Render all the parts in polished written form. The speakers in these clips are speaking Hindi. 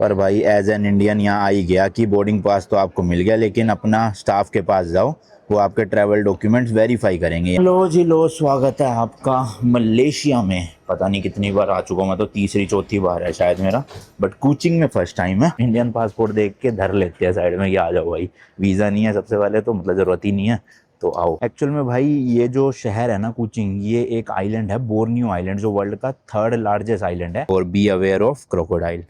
पर भाई एज एन इंडियन यहाँ आ ही गया कि बोर्डिंग पास तो आपको मिल गया, लेकिन अपना स्टाफ के पास जाओ, वो आपके ट्रैवल डॉक्यूमेंट्स वेरीफाई करेंगे। लो जी लो, स्वागत है आपका मलेशिया में। पता नहीं कितनी बार आ चुका हूँ मैं, तो तीसरी चौथी बार है शायद मेरा, बट कोचिंग में फर्स्ट टाइम है। इंडियन पासपोर्ट देख के धर लेते हैं साइड में, ये आ जाओ भाई, वीज़ा नहीं है सबसे पहले तो, मतलब ज़रूरत ही नहीं है तो आओ। एक्चुअल में भाई ये जो शहर है ना कोचिंग, ये एक आइलैंड है, बोर्नियो आइलैंड, जो वर्ल्ड का 3rd लार्जेस्ट आइलैंड है। और बी अवेयर ऑफ क्रोकोडाइल,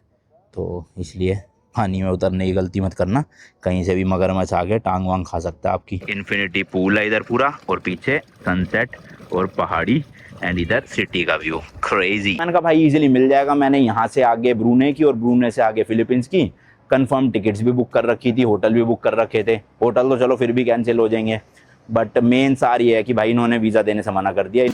तो इसलिए पानी में उतरने की गलती मत करना, कहीं से भी मगरमच्छ आके टांग वांग खा सकता है आपकी। इन्फिनिटी पूल है इधर पूरा, और पीछे सनसेट और पहाड़ी, एंड इधर सिटी का व्यू क्रेजी। मैंने कहा भाई इजीली मिल जाएगा। मैंने यहाँ से आगे ब्रूने की और ब्रूने से आगे फिलीपींस की कंफर्म टिकट्स भी बुक कर रखी थी, होटल भी बुक कर रखे थे। होटल तो चलो फिर भी कैंसिल हो जाएंगे, बट मेन सार ये है कि भाई इन्होंने वीज़ा देने से मना कर दिया।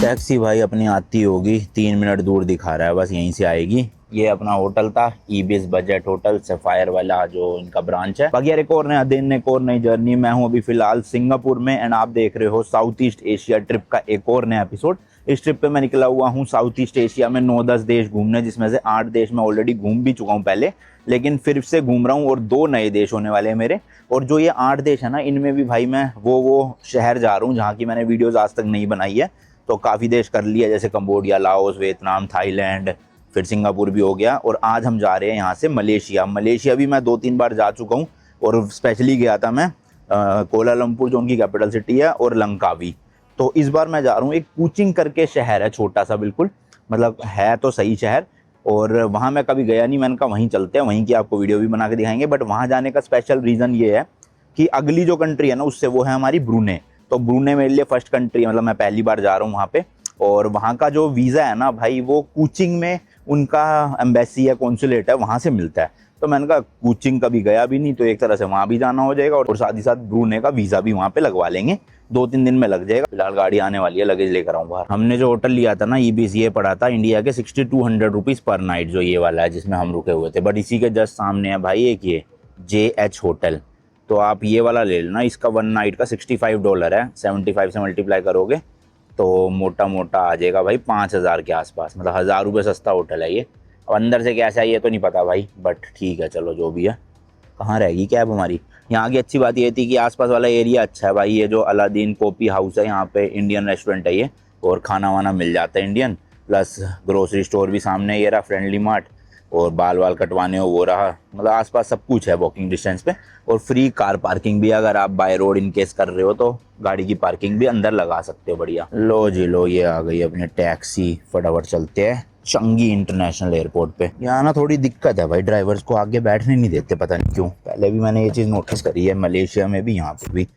टैक्सी भाई अपनी आती होगी, 3 मिनट दूर दिखा रहा है, बस यहीं से आएगी। ये अपना होटल था, ईबिस बजट होटल, सफायर वाला जो इनका ब्रांच है। बाकी यार एक और नया दिन, एक और नई जर्नी। मैं हूँ अभी फिलहाल सिंगापुर में, एंड आप देख रहे हो साउथ ईस्ट एशिया ट्रिप का एक और नया एपिसोड। इस ट्रिप पे मैं निकला हुआ हूँ साउथ ईस्ट एशिया में 9-10 देश घूमने, जिसमें से 8 देश मैं ऑलरेडी घूम भी चुका हूँ पहले, लेकिन फिर से घूम रहा हूँ, और 2 नए देश होने वाले हैं मेरे। और जो ये 8 देश है ना, इनमें भी भाई मैं वो शहर जा रहा हूँ जहाँ की मैंने वीडियोज़ आज तक नहीं बनाई है। तो काफ़ी देश कर लिया, जैसे कंबोडिया, लाओस, वियतनाम, थाईलैंड, फिर सिंगापुर भी हो गया, और आज हम जा रहे हैं यहाँ से मलेशिया। मलेशिया भी मैं 2-3 बार जा चुका हूँ, और स्पेशली गया था मैं कोलालमपुर, जो उनकी कैपिटल सिटी है, और लंकावी। तो इस बार मैं जा रहा हूँ, एक कुचिंग करके शहर है, छोटा सा बिल्कुल, मतलब है तो सही शहर, और वहाँ मैं कभी गया नहीं। मैंने कहा वहीं चलते हैं, वहीं की आपको वीडियो भी बना के दिखाएंगे। बट वहाँ जाने का स्पेशल रीज़न ये है कि अगली जो कंट्री है ना उससे, वो है हमारी ब्रूने। तो ब्रूने मेरे लिए फर्स्ट कंट्री, मतलब मैं पहली बार जा रहा हूँ वहाँ पे। और वहाँ का जो वीज़ा है ना भाई, वो कुचिंग में उनका एम्बेसी या कॉन्सुलेट है, वहाँ से मिलता है। तो मैंने कहा कुचिंग कभी गया भी नहीं, तो एक तरह से वहाँ भी जाना हो जाएगा, और साथ ही साथ ब्रूने का वीज़ा भी वहाँ पे लगवा लेंगे। 2-3 दिन में लग जाएगा। फिलहाल गाड़ी आने वाली है, लगेज लेकर आऊँ बाहर। हमने जो होटल लिया था ना ईबिस, ये पड़ा था इंडिया के 6200 रुपीज़ पर नाइट, जो ये वाला है जिसमें हम रुके हुए थे। बट इसी के जस्ट सामने है भाई एक ये JH होटल, तो आप ये वाला ले लेना। इसका 1 नाइट का $65 है, 75 से मल्टीप्लाई करोगे तो मोटा मोटा आ जाएगा भाई 5000 के आसपास, मतलब 1000 रुपये सस्ता होटल है ये। अब अंदर से कैसा है ये तो नहीं पता भाई, बट ठीक है चलो जो भी है। कहाँ रहेगी कैब हमारी? यहाँ की अच्छी बात ये थी कि आसपास वाला एरिया अच्छा है भाई। ये जो अलादीन कॉफ़ी हाउस है, यहाँ पे इंडियन रेस्टोरेंट है ये, और खाना वाना मिल जाता है इंडियन, प्लस ग्रोसरी स्टोर भी सामने ये रहा, फ्रेंडली मार्ट, और बाल वाल कटवाने हो वो रहा, मतलब आसपास सब कुछ है वॉकिंग डिस्टेंस पे। और फ्री कार पार्किंग भी, अगर आप बाय रोड इन केस कर रहे हो तो गाड़ी की पार्किंग भी अंदर लगा सकते हो। बढ़िया। लो जी लो, ये आ गई अपनी टैक्सी, फटाफट चलते हैं चंगी इंटरनेशनल एयरपोर्ट पे। यहाँ ना थोड़ी दिक्कत है भाई, ड्राइवर्स को आगे बैठने नहीं देते, पता नहीं क्यों। पहले भी मैंने ये चीज़ नोटिस करी है, मलेशिया में भी, यहाँ पे भी,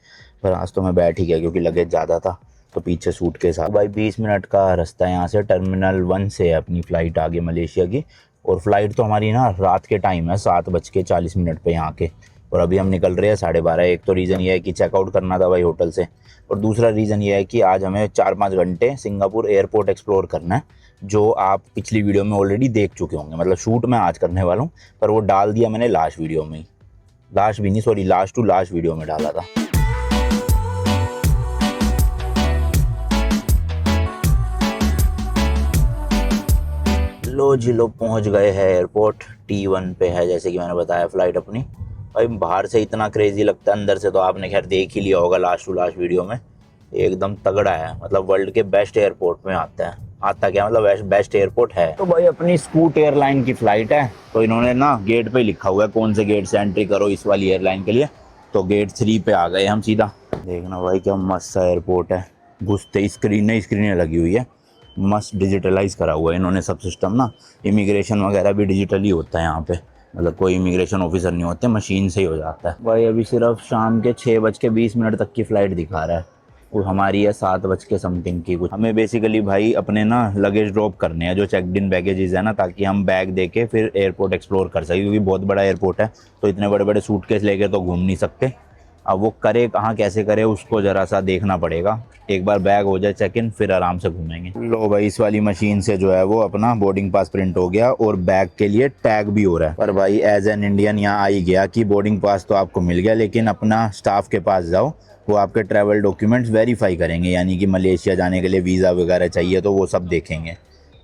पर आज तो मैं बैठ ही गया क्योंकि लगेज ज़्यादा था, तो पीछे सूट के साथ। भाई 20 मिनट का रास्ता है यहाँ से, टर्मिनल 1 से है अपनी फ़्लाइट आगे मलेशिया की। और फ्लाइट तो हमारी ना रात के टाइम है, 7:40 पे यहाँ के, और अभी हम निकल रहे हैं 12:30। एक तो रीज़न ये है कि चेकआउट करना था भाई होटल से, और दूसरा रीज़न ये है कि आज हमें 4-5 घंटे सिंगापुर एयरपोर्ट एक्सप्लोर करना है, जो आप पिछली वीडियो में ऑलरेडी देख चुके होंगे। मतलब शूट मैं आज करने वाला हूँ, पर वो डाल दिया मैंने लास्ट वीडियो में ही, लास्ट भी नहीं sorry, last to last video में डाला था। लो जी लो, पहुँच गए हैं एयरपोर्ट। T1 पे है जैसे कि मैंने बताया फ़्लाइट अपनी। भाई बाहर से इतना क्रेजी लगता है, अंदर से तो आपने खैर देख ही लिया होगा लास्ट टू लास्ट वीडियो में। एकदम तगड़ा है, मतलब वर्ल्ड के बेस्ट एयरपोर्ट में आता है। आता क्या मतलब, बेस्ट एयरपोर्ट है। तो भाई अपनी स्कूट एयरलाइन की फ़्लाइट है, तो इन्होंने ना गेट पे लिखा हुआ है कौन से गेट से एंट्री करो इस वाली एयरलाइन के लिए। तो गेट 3 पे आ गए हम सीधा। देखना भाई क्या मस्त सा एयरपोर्ट है, घुसते स्क्रीनें लगी हुई है, मस्त डिजिटलाइज करा हुआ है इन्होंने सब सिस्टम ना। इमिग्रेशन वगैरह भी डिजिटली होता है यहाँ पे, मतलब कोई इमिग्रेशन ऑफिसर नहीं होते, मशीन से ही हो जाता है। भाई अभी सिर्फ शाम के 6:20 तक की फ़्लाइट दिखा रहा है, और हमारी है 7 समथिंग की कुछ। हमें बेसिकली भाई अपने ना लगेज ड्रॉप करने हैं, जो चेकड इन बैगेजेस है ना, ताकि हम बैग दे के फिर एयरपोर्ट एक्सप्लोर कर सकें, क्योंकि बहुत बड़ा एयरपोर्ट है, तो इतने बड़े बड़े सूटकेस लेके तो घूम नहीं सकते। अब वो करे कहाँ, कैसे करे, उसको ज़रा सा देखना पड़ेगा। एक बार बैग हो जाए चेक इन, फिर आराम से घूमेंगे। लो भाई इस वाली मशीन से जो है वो अपना बोर्डिंग पास प्रिंट हो गया, और बैग के लिए टैग भी हो रहा है। पर भाई एज एन इंडियन यहाँ आ ही गया कि बोर्डिंग पास तो आपको मिल गया, लेकिन अपना स्टाफ के पास जाओ, वो आपके ट्रैवल डॉक्यूमेंट्स वेरीफाई करेंगे, यानी कि मलेशिया जाने के लिए वीज़ा वगैरह चाहिए तो वो सब देखेंगे।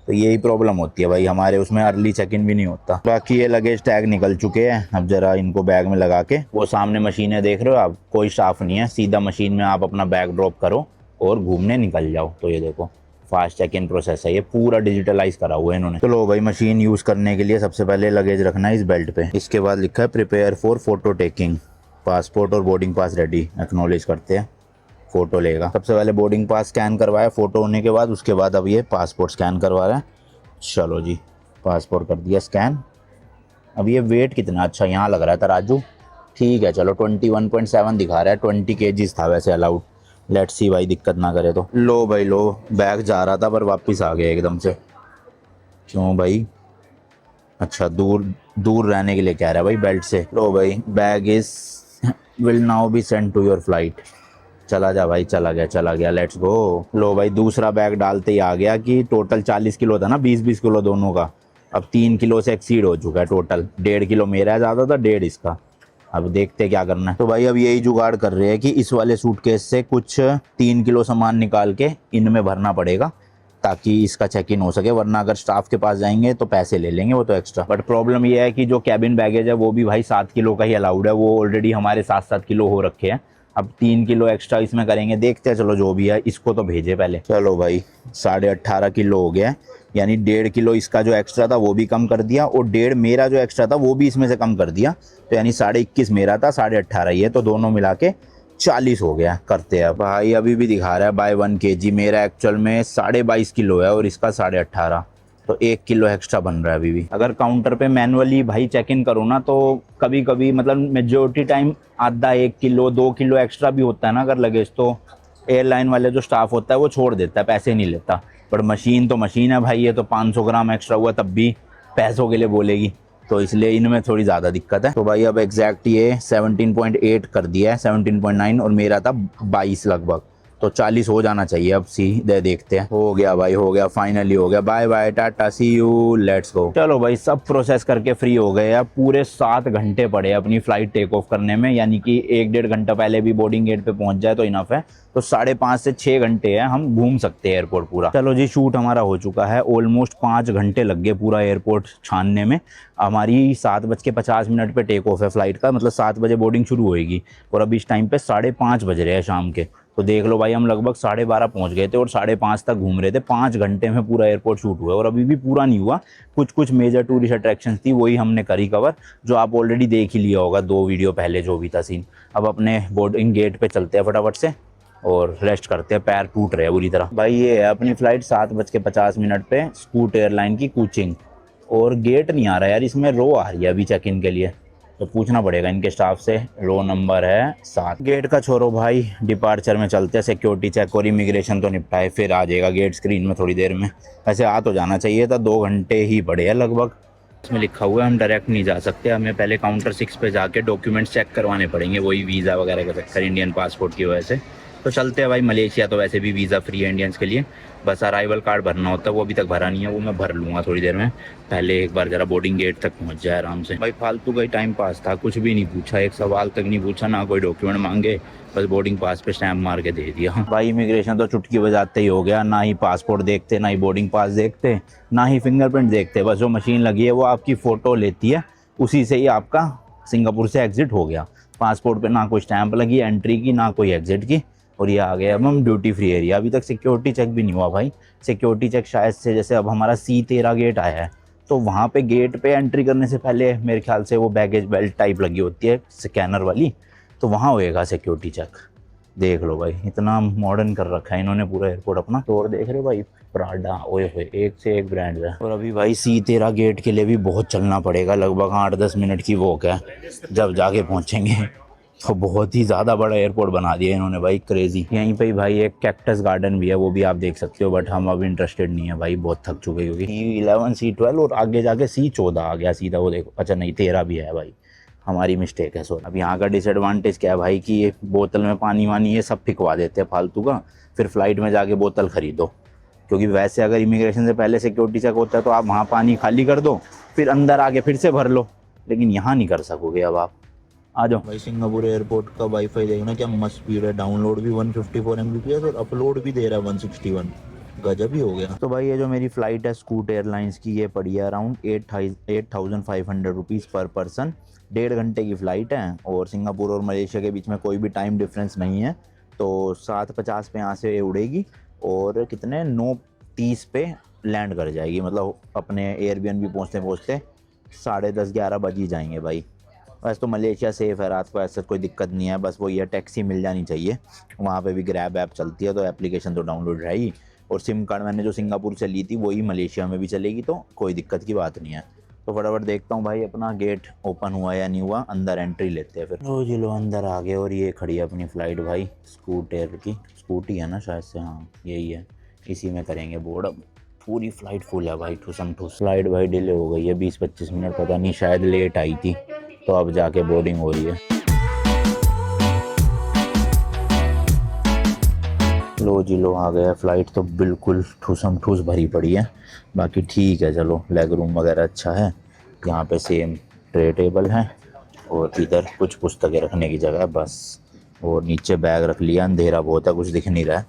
तो यही प्रॉब्लम होती है भाई, हमारे उसमें अर्ली चेक इन भी नहीं होता। बाकी ये लगेज टैग निकल चुके हैं, अब जरा इनको बैग में लगा के, वो सामने मशीनें देख रहे हो आप, कोई स्टाफ नहीं है, सीधा मशीन में आप अपना बैग ड्रॉप करो और घूमने निकल जाओ। तो ये देखो फास्ट चेक इन प्रोसेस है, ये पूरा डिजिटलाइज करा हुआ है इन्होंने। तो लो भाई, मशीन यूज़ करने के लिए सबसे पहले लगेज रखना है इस बेल्ट पे। इसके बाद लिखा है prepare for photo taking, passport और बोर्डिंग पास रेडी, एक्नॉलेज करते हैं, फ़ोटो लेगा। सबसे पहले बोर्डिंग पास स्कैन करवाया, फ़ोटो होने के बाद उसके बाद अब ये पासपोर्ट स्कैन करवा रहा है। चलो जी, पासपोर्ट कर दिया स्कैन। अब ये वेट कितना अच्छा यहाँ लग रहा है तराजू, ठीक है चलो 21.7 दिखा रहा है, 20 kg था वैसे अलाउड। लेट्स सी भाई, दिक्कत ना करे तो। लो भाई लो, बैग जा रहा था पर वापस आ गया एकदम से। क्यों भाई? अच्छा, दूर रहने के लिए कह रहा है भाई बेल्ट से। लो भाई, bag is will now be send to your flight. चला जा भाई, चला गया, लेट्स गो। लो भाई, दूसरा बैग डालते ही आ गया कि टोटल 40 किलो था ना, 20-20 किलो दोनों का, अब 3 किलो से एक्सीड हो चुका है टोटल। 1.5 किलो मेरा है ज़्यादा था, 1.5 इसका। अब देखते क्या करना है। तो भाई अब यही जुगाड़ कर रहे हैं कि इस वाले सूटकेस से कुछ 3 किलो सामान निकाल के इनमें भरना पड़ेगा ताकि इसका चेक इन हो सके, वरना अगर स्टाफ के पास जाएंगे तो पैसे ले लेंगे वो तो एक्स्ट्रा। बट प्रॉब्लम ये है कि जो कैबिन बैगेज है वो भी भाई 7 किलो का ही अलाउड है, वो ऑलरेडी हमारे 7-7 किलो हो रखे हैं। अब 3 किलो एक्स्ट्रा इसमें करेंगे, देखते हैं, चलो जो भी है, इसको तो भेजे पहले। चलो भाई, 18.5 किलो हो गया, यानी 1.5 किलो इसका जो एक्स्ट्रा था वो भी कम कर दिया, और 1.5 मेरा जो एक्स्ट्रा था वो भी इसमें से कम कर दिया। तो यानी 21.5 मेरा था, 18.5 ये, तो दोनों मिला के 40 हो गया। करते हैं भाई, अभी भी दिखा रहा है बाय 1 kg, मेरा एक्चुअल में 22.5 किलो है और इसका 18.5, तो 1 किलो एक्स्ट्रा बन रहा है अभी भी। अगर काउंटर पे मैनुअली भाई चेक इन करो ना, तो कभी कभी मतलब मेजोरिटी टाइम आधा 1 किलो 2 किलो एक्स्ट्रा भी होता है ना अगर लगेज, तो एयरलाइन वाले जो स्टाफ होता है वो छोड़ देता है, पैसे नहीं लेता। पर मशीन तो मशीन है भाई, ये तो 500 ग्राम एक्स्ट्रा हुआ तब भी पैसों के लिए बोलेगी, तो इसलिए इनमें थोड़ी ज़्यादा दिक्कत है। तो भाई अब एग्जैक्ट ये 17.8 कर दिया है, 17.9, और मेरा था 22 लगभग, तो 40 हो जाना चाहिए। अब सीधे देखते हैं। हो गया भाई, हो गया, फाइनली हो गया। Bye bye, tata, see you, let's go. चलो भाई, सब प्रोसेस करके फ्री हो गए। अब पूरे 7 घंटे पड़े अपनी फ्लाइट टेक ऑफ करने में, यानी कि 1-1.5 घंटा पहले भी बोर्डिंग गेट पे पहुंच जाए तो इनफ है। तो 5.5 से 6 घंटे है, हम घूम सकते हैं एयरपोर्ट पूरा। चलो जी, शूट हमारा हो चुका है। ऑलमोस्ट 5 घंटे लग गए पूरा एयरपोर्ट छानने में। हमारी 7:50 पे टेक ऑफ है फ्लाइट का, मतलब 7 बजे बोर्डिंग शुरू होएगी, और अभी इस टाइम पे 5:30 बज रहे हैं शाम के। तो देख लो भाई, हम लगभग 12:30 पहुंच गए थे और 5:30 तक घूम रहे थे। 5 घंटे में पूरा एयरपोर्ट शूट हुआ, और अभी भी पूरा नहीं हुआ। कुछ मेजर टूरिस्ट अट्रैक्शंस थी, वही हमने करी कवर, जो आप ऑलरेडी देख ही लिया होगा 2 वीडियो पहले जो भी था सीन। अब अपने बोर्डिंग गेट पे चलते हैं फटाफट से और रेस्ट करते हैं, पैर टूट रहे हैं बुरी तरह। भाई ये है अपनी फ्लाइट 7:50 पे, स्कूट एयरलाइन की कूचिंग, और गेट नहीं आ रहा यार, इसमें रो आ रही है अभी चेक इन के लिए, तो पूछना पड़ेगा इनके स्टाफ से। रो नंबर है 7। गेट का छोड़ो भाई, डिपार्चर में चलते हैं। सिक्योरिटी चेक और इमिग्रेशन तो निपटाए, फिर आ जाएगा गेट स्क्रीन में थोड़ी देर में। वैसे आ तो जाना चाहिए था, 2 घंटे ही पड़े हैं लगभग। इसमें लिखा हुआ है हम डायरेक्ट नहीं जा सकते, हमें पहले काउंटर 6 पे जाके डॉक्यूमेंट्स चेक करवाने पड़ेंगे, वही वीज़ा वगैरह का चक्कर इंडियन पासपोर्ट की वजह से। तो चलते हैं भाई, मलेशिया तो वैसे भी वीज़ा फ्री है इंडियंस के लिए, बस अराइवल कार्ड भरना होता है, वो अभी तक भरा नहीं है, वो मैं भर लूँगा थोड़ी देर में। पहले एक बार ज़रा बोर्डिंग गेट तक पहुँच जाए आराम से। भाई फालतू का ही टाइम पास था, कुछ भी नहीं पूछा, एक सवाल तक नहीं पूछा, ना कोई डॉक्यूमेंट मांगे, बस बोर्डिंग पास पे स्टैम्प मार के दे दिया। भाई इमिग्रेशन तो चुटकी बजाते ही हो गया, ना ही पासपोर्ट देखते, ना ही बोर्डिंग पास देखते, ना ही फिंगरप्रिंट देखते, बस जो मशीन लगी है वो आपकी फ़ोटो लेती है, उसी से ही आपका सिंगापुर से एग्जिट हो गया। पासपोर्ट पे ना कोई स्टैंप लगी एंट्री की, ना कोई एग्जिट की, और ये आ गया अब हम ड्यूटी फ्री एरिया। अभी तक सिक्योरिटी चेक भी नहीं हुआ भाई। सिक्योरिटी चेक शायद से, जैसे अब हमारा C13 गेट आया है, तो वहाँ पे गेट पे एंट्री करने से पहले मेरे ख्याल से वो बैगेज बेल्ट टाइप लगी होती है स्कैनर वाली, तो वहाँ होएगा सिक्योरिटी चेक। देख लो भाई, इतना मॉडर्न कर रखा है इन्होंने पूरा एयरपोर्ट अपना। तो और देख रहे हो भाई, प्राडा, ओए होए, एक से एक ब्रांड है। और अभी भाई C13 गेट के लिए भी बहुत चलना पड़ेगा, लगभग 8-10 मिनट की वॉक है, जब जाके पहुँचेंगे। तो बहुत ही ज़्यादा बड़ा एयरपोर्ट बना दिया इन्होंने भाई, क्रेजी। यहीं पे ही भाई एक कैक्टस गार्डन भी है, वो भी आप देख सकते हो, बट हम अब इंटरेस्टेड नहीं है भाई, बहुत थक चुके क्योंकि C11 C12 और आगे जाके C14 आ गया सीधा, वो देखो। अच्छा नहीं, 13 भी है भाई, हमारी मिस्टेक है। सो अब यहाँ का डिसएडवांटेज क्या है भाई कि ये बोतल में पानी वानी ये सब फिकवा देते हैं फालतू का, फिर फ्लाइट में जाके बोतल ख़रीदो। क्योंकि वैसे अगर इमिग्रेशन से पहले सिक्योरिटी चेक होता है तो आप वहाँ पानी खाली कर दो, फिर अंदर आके फिर से भर लो, लेकिन यहाँ नहीं कर सकोगे। अब आप आ जाओ भाई। सिंगापुर एयरपोर्ट का वाईफाई देखना क्या मस्त स्पीड है, डाउनलोड भी 154 Mbps और अपलोड भी दे रहा है 161। गजब ही हो गया। तो भाई ये जो मेरी फ़्लाइट है स्कूट एयरलाइंस की, ये पड़ी है अराउंड 8500 रुपीज़ पर पर्सन। 1.5 घंटे की फ़्लाइट है और सिंगापुर और मलेशिया के बीच में कोई भी टाइम डिफरेंस नहीं है। तो 7:50 पे यहाँ से उड़ेगी और कितने 9:30 पे लैंड कर जाएगी। मतलब अपने एयरबीएनबी पहुँचते पहुँचते 10:30-11 बज ही जाएंगे भाई। वैसे तो मलेशिया सेफ़ है, रात को ऐसा कोई दिक्कत नहीं है। बस वो ये टैक्सी मिल जानी चाहिए। वहाँ पे भी ग्रैब ऐप चलती है, तो एप्लीकेशन तो डाउनलोड है ही। और सिम कार्ड मैंने जो सिंगापुर से ली थी वही मलेशिया में भी चलेगी, तो कोई दिक्कत की बात नहीं है। तो फटाफट देखता हूँ भाई अपना गेट ओपन हुआ या नहीं हुआ, अंदर एंट्री लेते हैं फिर। लो जी लो, अंदर आ गए और ये खड़ी है अपनी फ़्लाइट भाई स्कूट एयर की। स्कूटी है ना शायद से, हाँ यही है, इसी में करेंगे बोर्ड। अब पूरी फ़्लाइट फुल है भाई, ठुसम ठुस। फ़्लाइट भाई डिले हो गई है 20-25 मिनट, पता नहीं शायद लेट आई थी, तो अब जाके बोर्डिंग हो रही है। लो जी लो, आ गया। फ़्लाइट तो बिल्कुल ठूसम ठूस भरी पड़ी है, बाकी ठीक है। चलो लेग रूम वगैरह अच्छा है। यहाँ पे सेम ट्रे टेबल है और इधर कुछ पुस्तकें रखने की जगह है बस। और नीचे बैग रख लिया, अंधेरा बहुत है, कुछ दिख नहीं रहा है।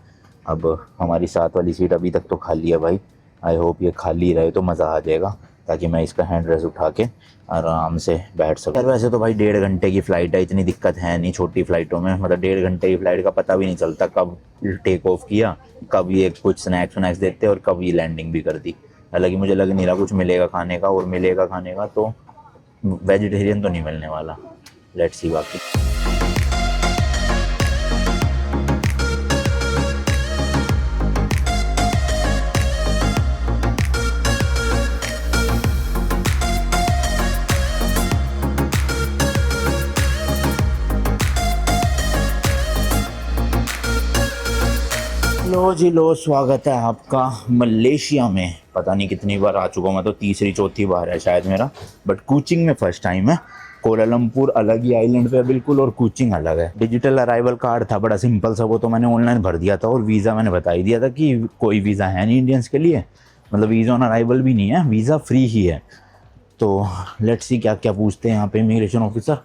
अब हमारी साथ वाली सीट अभी तक तो खाली है भाई। आई होप ये खाली रहे तो मज़ा आ जाएगा, ताकि मैं इसका हैंड रेस्ट उठा के आराम से बैठ सकूँ। यार वैसे तो भाई 1.5 घंटे की फ़्लाइट है, इतनी दिक्कत है नहीं छोटी फ़्लाइटों में। मतलब 1.5 घंटे की फ़्लाइट का पता भी नहीं चलता कब टेक ऑफ किया, कब ये कुछ स्नैक्स वनैक्स देते और कब ये लैंडिंग भी कर दी। हालांकि मुझे लग नहीं रहा कुछ मिलेगा खाने का, और मिलेगा खाने का तो वेजिटेरियन तो नहीं मिलने वाला। लेट्स सी बाकी। लो जी लो, स्वागत है आपका मलेशिया में। पता नहीं कितनी बार आ चुका हूँ मैं, तो तीसरी चौथी बार है शायद मेरा, बट कुचिंग में फर्स्ट टाइम है। कोलालमपुर अलग ही आइलैंड पे बिल्कुल, और कुचिंग अलग है। डिजिटल अराइवल कार्ड था बड़ा सिंपल सा, वो तो मैंने ऑनलाइन भर दिया था। और वीज़ा मैंने बता ही दिया था कि कोई वीज़ा है नहीं इंडियंस के लिए, मतलब वीज़ा ऑन अराइवल भी नहीं है, वीज़ा फ्री ही है। तो लेट्स सी क्या क्या पूछते हैं यहाँ पे इमिग्रेशन ऑफिसर,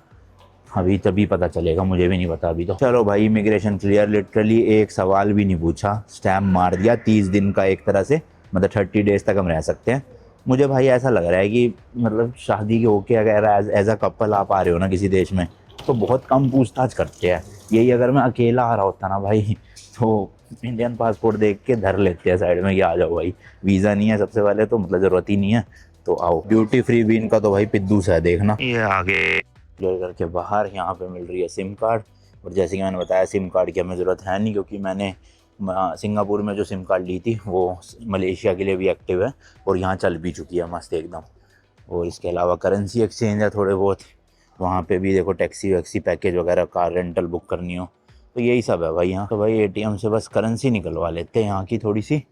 अभी तभी पता चलेगा, मुझे भी नहीं पता अभी तो। चलो भाई इमिग्रेशन क्लियर, लिटरली एक सवाल भी नहीं पूछा, स्टैम्प मार दिया। 30 दिन का एक तरह से, मतलब 30 डेज तक हम रह सकते हैं। मुझे भाई ऐसा लग रहा है कि मतलब शादी के होके अगर एज अ कपल आप आ रहे हो ना किसी देश में, तो बहुत कम पूछताछ करते हैं। यही अगर मैं अकेला आ रहा होता ना भाई, तो इंडियन पासपोर्ट देख के धर लेते हैं साइड में, ये आ जाओ भाई, वीज़ा नहीं है सबसे पहले तो, मतलब ज़रूरत ही नहीं है, तो आओ। ड्यूटी फ्री भी इनका तो भाई पिद्दू सा है, देखना ये आगे क्लियर करके बाहर। यहाँ पे मिल रही है सिम कार्ड, और जैसे कि मैंने बताया सिम कार्ड की हमें ज़रूरत है नहीं, क्योंकि मैंने सिंगापुर में जो सिम कार्ड ली थी वो मलेशिया के लिए भी एक्टिव है और यहाँ चल भी चुकी है मस्त एकदम। और इसके अलावा करेंसी एक्सचेंज है थोड़े बहुत, वहाँ पे भी देखो टैक्सी वैक्सी पैकेज वगैरह, कार रेंटल बुक करनी हो, तो यही सब है भाई यहाँ। तो भाई एटीएम से बस करेंसी निकलवा लेते हैं यहाँ की थोड़ी सी।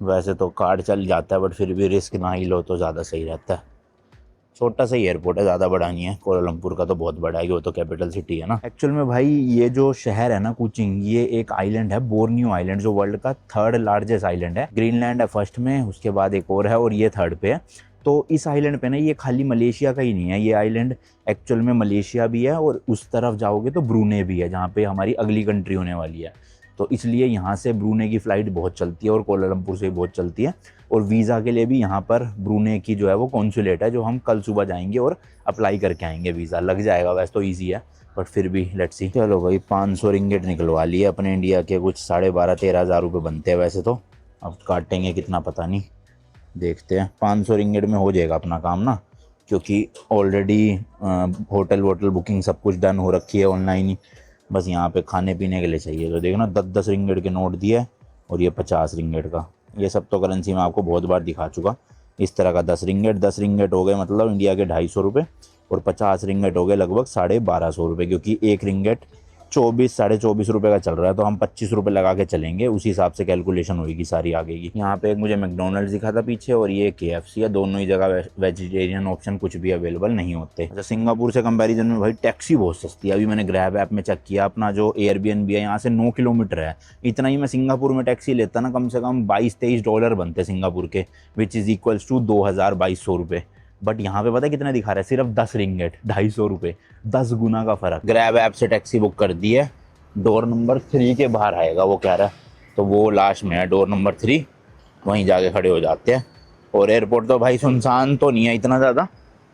वैसे तो कार्ड चल जाता है, बट फिर भी रिस्क ना ही लो तो ज़्यादा सही रहता है। छोटा सा ही एयरपोर्ट है, ज़्यादा बड़ा नहीं है। कोलालमपुर का तो बहुत बड़ा है, वो तो कैपिटल सिटी है ना। एक्चुअल में भाई ये जो शहर है ना कुचिंग, ये एक आइलैंड है, बोर्नियो आइलैंड, जो वर्ल्ड का 3rd लार्जेस्ट आइलैंड है। ग्रीनलैंड है फर्स्ट में, उसके बाद एक और है, और ये 3rd पे है। तो इस आइलैंड पे ना, ये खाली मलेशिया का ही नहीं है, ये आइलैंड एक्चुअल में मलेशिया भी है, और उस तरफ जाओगे तो ब्रूने भी है, जहाँ पे हमारी अगली कंट्री होने वाली है। तो इसलिए यहाँ से ब्रूने की फ़्लाइट बहुत चलती है, और कोलालमपुर से भी बहुत चलती है। और वीज़ा के लिए भी यहाँ पर ब्रूने की जो है वो कॉन्सुलेट है, जो हम कल सुबह जाएंगे और अप्लाई करके आएंगे। वीज़ा लग जाएगा, वैसे तो ईजी है, बट फिर भी लेट्स सी। चलो भाई 500 रिंगिट निकलवा लिए अपने इंडिया के, कुछ 12,500-13 हज़ार रुपये बनते हैं वैसे तो। अब काटेंगे कितना पता नहीं, देखते हैं। 500 रिंगिट में हो जाएगा अपना काम ना, क्योंकि ऑलरेडी होटल वोटल बुकिंग सब कुछ डन हो रखी है ऑनलाइन ही। बस यहाँ पे खाने पीने के लिए चाहिए, तो देखो ना 10-10 रिंगिट के नोट दिए, और ये 50 रिंगिट का। ये सब तो करेंसी मैं आपको बहुत बार दिखा चुका। इस तरह का 10 रिंगिट हो गए मतलब इंडिया के 250 रुपये, और 50 रिंगिट हो गए लगभग 1250 रुपये, क्योंकि एक रिंगिट 24-24.5 रुपये का चल रहा है, तो हम 25 रुपये लगा के चलेंगे, उसी हिसाब से कैलकुलेशन होगी सारी आगे की। यहाँ पे एक मुझे मैकडोनल्ड्स दिखा था पीछे, और ये KFC है। दोनों ही जगह वेजिटेरियन ऑप्शन कुछ भी अवेलेबल नहीं होते। अच्छा, सिंगापुर से कंपैरिजन में भाई टैक्सी बहुत सस्ती है। अभी मैंने ग्रैब ऐप में चेक किया, अपना जो एयरबीएनबी है यहाँ से 9 किलोमीटर है। इतना ही मैं सिंगापुर में टैक्सी लेता ना, कम से कम $22-23 बनते सिंगापुर के, विच इज़ इक्वल्स टू 2,000-2,200 रुपये। बट यहाँ पे पता है कितना दिखा रहा है, सिर्फ 10 रिंगिट, 250 रुपये, 10 गुना का फ़र्क। ग्रैब ऐप से टैक्सी बुक कर दी है, डोर नंबर 3 के बाहर आएगा वो कह रहा है, तो वो लास्ट में है डोर नंबर 3। वहीं जाके खड़े हो जाते हैं। और एयरपोर्ट तो भाई सुनसान तो नहीं है इतना ज़्यादा,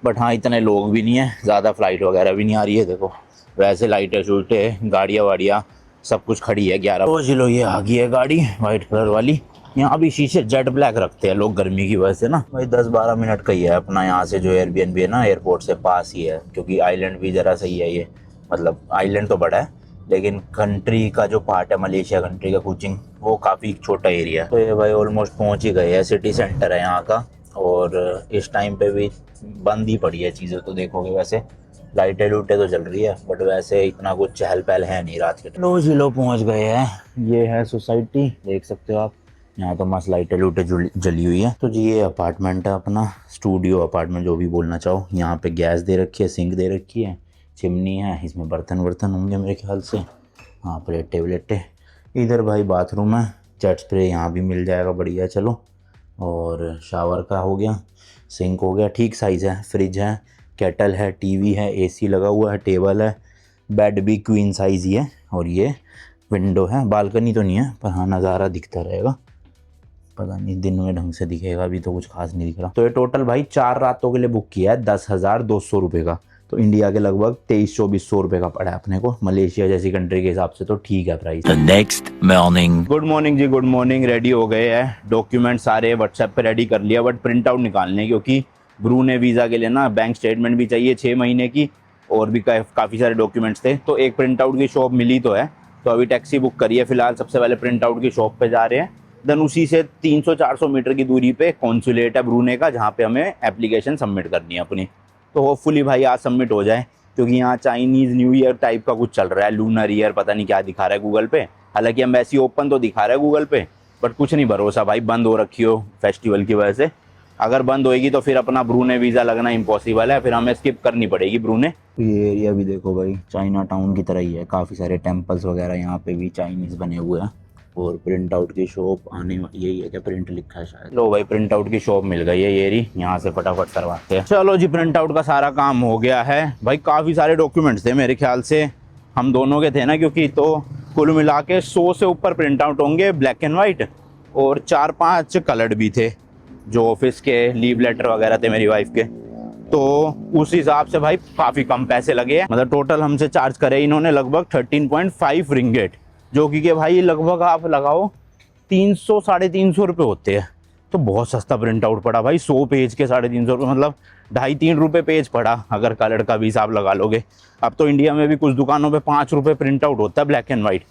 बट हाँ इतने लोग भी नहीं है, ज़्यादा फ्लाइट वगैरह भी नहीं आ रही है। देखो वैसे लाइटें शूटें गाड़ियाँ वाड़ियाँ सब कुछ खड़ी है। 11 तो चलो ये आ गई है गाड़ी वाइट कलर वाली। यहाँ भी शीशे जेट ब्लैक रखते हैं लोग गर्मी की वजह से ना। भाई 10-12 मिनट का ही है अपना यहाँ से जो एयरबीएनबी है ना, एयरपोर्ट से पास ही है, क्योंकि आइलैंड भी ज़रा सही है ये। मतलब आइलैंड तो बड़ा है लेकिन कंट्री का जो पार्ट है मलेशिया कंट्री का कुचिंग, वो काफ़ी छोटा एरिया है। तो ये भाई ऑलमोस्ट पहुँच ही गए हैं, सिटी सेंटर है यहाँ का। और इस टाइम पे भी बंद ही पड़ी है चीज़ें, तो देखोगे वैसे लाइटें लूटें तो चल रही है, बट वैसे इतना कुछ चहल पहल है नहीं रात के। लो जी लो पहुँच गए हैं, ये है सोसाइटी, देख सकते हो आप। यहाँ तो मस्त लाइटें लूटें जली हुई है। तो जी ये अपार्टमेंट है अपना, स्टूडियो अपार्टमेंट जो भी बोलना चाहो। यहाँ पे गैस दे रखी है, सिंक दे रखी है, चिमनी है, इसमें बर्तन वर्तन होंगे मेरे ख्याल से। हाँ प्लेटें व्लेटें। इधर भाई बाथरूम है, जेट स्प्रे यहाँ भी मिल जाएगा, बढ़िया चलो। और शावर का हो गया, सिंक हो गया, ठीक साइज़ है। फ्रिज है, केटल है, टीवी है, एसी लगा हुआ है, टेबल है, बेड भी क्वीन साइज़ ही है। और ये विंडो है, बालकनी तो नहीं है पर हाँ नज़ारा दिखता रहेगा। पता नहीं दिन में ढंग से दिखेगा, अभी तो कुछ खास नहीं दिख रहा। तो ये टोटल भाई 4 रातों के लिए बुक किया है 10,200 रुपये का। तो इंडिया के लगभग 2300-2400 रुपये का पड़ा है अपने को। मलेशिया जैसी कंट्री के हिसाब से तो ठीक है price. Next morning. Good morning ji, good morning. Ready हो गए हैं, डॉक्यूमेंट सारे व्हाट्सएप पे रेडी कर लिया, बट प्रिंट आउट निकालने, क्योंकि ब्रूने वीज़ा के लिए ना बैंक स्टेटमेंट भी चाहिए 6 महीने की, और भी काफ़ी सारे डॉक्यूमेंट्स थे। तो एक प्रिंट आउट की शॉप मिली तो है, तो अभी टैक्सी बुक करिए फिलहाल। सबसे पहले प्रिंट आउट की शॉप पे जा रहे हैं, देन उसी से 300-400 मीटर की दूरी पे कॉन्सुलेट है ब्रूने का, जहाँ पे हमें एप्लीकेशन सबमिट करनी है अपनी। तो होपफुली भाई आज सबमिट हो जाए, क्योंकि यहाँ चाइनीज़ न्यू ईयर टाइप का कुछ चल रहा है, लूनर ईयर पता नहीं क्या दिखा रहा है गूगल पे। हालांकि एम्बेसी ओपन तो दिखा रहा है गूगल पे, बट कुछ नहीं भरोसा भाई, बंद हो रखी हो फेस्टिवल की वजह से। अगर बंद होएगी तो फिर अपना ब्रूने वीज़ा लगना इम्पॉसिबल है, फिर हमें स्किप करनी पड़ेगी ब्रूने। ये एरिया भी देखो भाई चाइना टाउन की तरह ही है, काफ़ी सारे टेम्पल्स वगैरह यहाँ पे भी चाइनीज़ बने हुए हैं। और प्रिंट आउट की शॉप आने यही है क्या, प्रिंट लिखा है शायद। लो भाई प्रिंट आउट की शॉप मिल गई है, ये रही, यहाँ से फटाफट करवाते हैं। चलो जी प्रिंट आउट का सारा काम हो गया है भाई। काफ़ी सारे डॉक्यूमेंट्स थे मेरे ख्याल से, हम दोनों के थे ना, क्योंकि तो कुल मिला के 100 से ऊपर प्रिंट आउट होंगे ब्लैक एंड वाइट, और 4-5 कलर्ड भी थे, जो ऑफिस के लीव लेटर वगैरह थे मेरी वाइफ के। तो उस हिसाब से भाई काफ़ी कम पैसे लगे हैं। मतलब टोटल हमसे चार्ज करे इन्होंने लगभग 13.5 रिंगेट, जो कि भाई लगभग आप लगाओ 300-350 रुपये होते हैं। तो बहुत सस्ता प्रिंट आउट पड़ा भाई, 100 पेज के 350 रुपये, मतलब 2.5-3 रुपये पेज पड़ा अगर कलर का भी हिसाब लगा लोगे। अब तो इंडिया में भी कुछ दुकानों पे 5 रुपये प्रिंट आउट होता है ब्लैक एंड वाइट,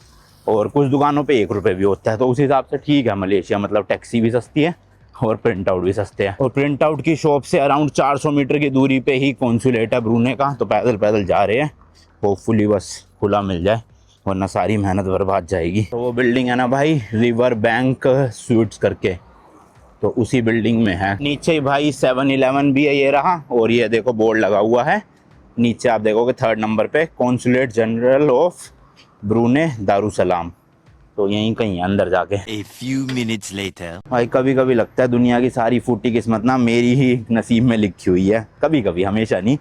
और कुछ दुकानों पे 1 रुपये भी होता है। तो उस हिसाब से ठीक है मलेशिया, मतलब टैक्सी भी सस्ती है और प्रिंट आउट भी सस्ते हैं। और प्रिंट आउट की शॉप से अराउंड 400 मीटर की दूरी पे ही कॉन्सुलेट है ब्रूने का। तो पैदल पैदल जा रहे हैं, होपफुली बस खुला मिल जाए, वरना सारी मेहनत बर्बाद जाएगी। तो वो बिल्डिंग है ना भाई, रिवर बैंक स्वीट्स करके, तो उसी बिल्डिंग में है। नीचे ही भाई 7-Eleven भी है, ये रहा। और ये देखो बोर्ड लगा हुआ है नीचे, आप देखोगे 3rd नंबर पे, कॉन्सुलेट जनरल ऑफ ब्रूने दारुसलाम। तो यहीं कहीं अंदर जाके। A few minutes later. भाई कभी कभी लगता है दुनिया की सारी फूटी किस्मत ना मेरी ही नसीब में लिखी हुई है, कभी कभी, हमेशा नहीं।